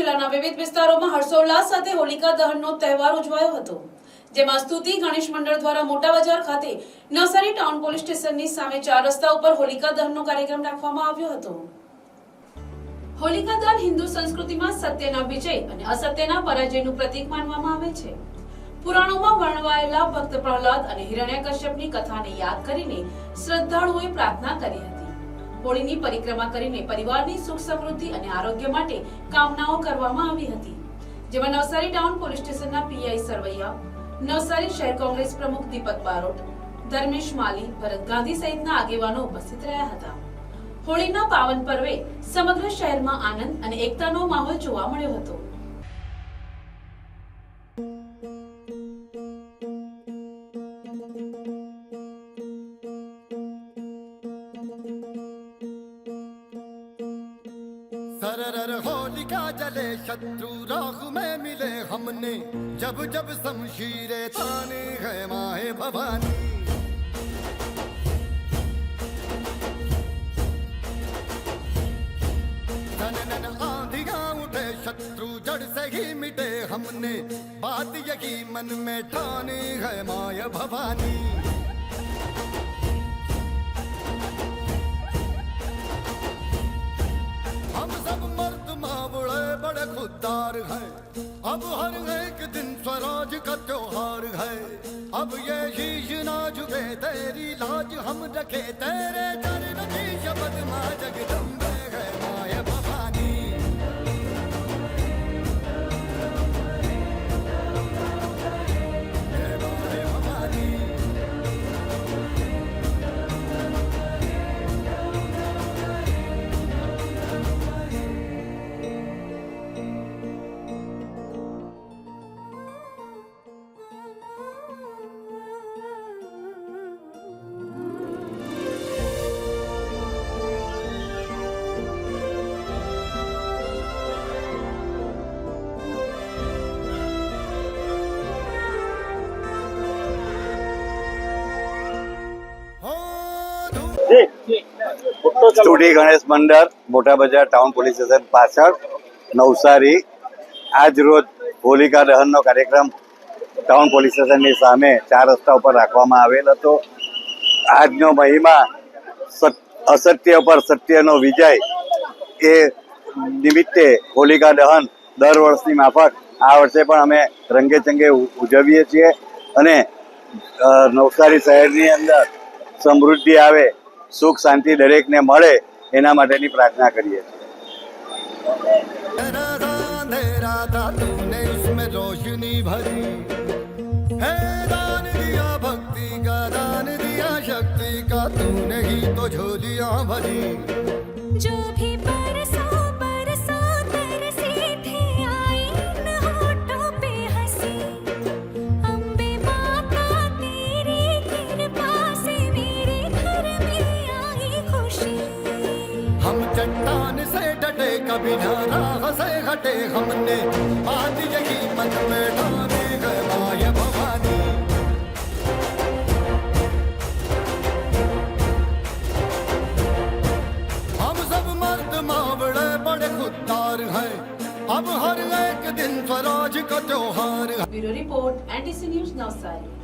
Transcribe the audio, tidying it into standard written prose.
જિલ્લાના વિવિધ વિસ્તારોમાં હર્ષોલ્લાસ સાથે હોલિકા દહનનો તહેવાર ઉજવાયો હતો, જેમાં સ્તુતિ ગણેશ મંડળ દ્વારા મોટા બજાર ખાતે નવસારી ટાઉન પોલીસ સ્ટેશનની સામે 4 રસ્તા ઉપર હોલિકા દહનનો કાર્યક્રમ રાખવામાં આવ્યો હતો। હોલિકા દહન હિન્દુ સંસ્કૃતિમાં સત્યના વિજય અને અસત્યના પરાજયનું પ્રતીક માનવામાં આવે છે। પુરાણોમાં વર્ણવાયેલા ભક્ત પ્રહલાદ અને હિરણ્યકશ્યપની કથાને યાદ કરીને શ્રદ્ધાળુઓએ પ્રાર્થના કરી હતી। હોળીની પરિક્રમા કરીને પરિવારની સુખ સમૃદ્ધિ અને આરોગ્ય માટે કામનાઓ કરવામાં આવી હતી, જેમાં નવસારી ટાઉન પોલીસ સ્ટેશનના પીઆઈ સરવૈયા, નવસારી શહેર કોંગ્રેસ પ્રમુખ દીપક બારોટ, ધર્મેશ માલી, ભરત ગાંધી સહિતના આગેવાનો ઉપસ્થિત રહ્યા હતા। હોળીના પાવન પર્વે સમગ્ર શહેરમાં આનંદ અને એકતાનો માહોલ જોવા મળ્યો હતો। सरर होलिका जले शत्रु राह में मिले हमने, जब जब शमशीरे ताने है माए भवानी। नन आंधियां उठे शत्रु जड़ से ही मिटे हमने, बात यही मन में ठाने है माए भवानी। हम सब मर्द मावड़े बड़े खुददार हैं, अब हर एक दिन स्वराज का त्योहार है। अब ये शीश ना झुके तेरी लाज हम रखे, तेरे चरण की शपथ मां जगदम्बे है माय भवानी। हे माय भवानी। સ્તુતિ ગણેશ મંડળ મોટા બજાર ટાઉન પોલીસ સ્ટેશન પાછળ નવસારી આજ રોજ હોલિકા દહનનો કાર્યક્રમ ટાઉન પોલીસ સ્ટેશનની સામે 4 રસ્તા ઉપર રાખવામાં આવેલ હતો। આજનો મહિમા અસત્ય પર સત્યનો વિજય એ નિમિત્તે હોલિકા દહન દર વર્ષની માફક આ વર્ષે પણ અમે રંગે ચંગે ઉજવીએ છીએ અને નવસારી શહેરની અંદર સમૃદ્ધિ આવે, સુખ શાંતિ દરેકને મળે એના માટેની પ્રાર્થના કરીએ हम चट्टान से डटे कभी ना राह से हटे हमने, बात यही मन में ठाने है माय भवानी। हम सब मर्द मावड़े बड़े खुददार हैं, अब हर एक दिन स्वराज का त्योहार है। Bureau report NTC news Navsari.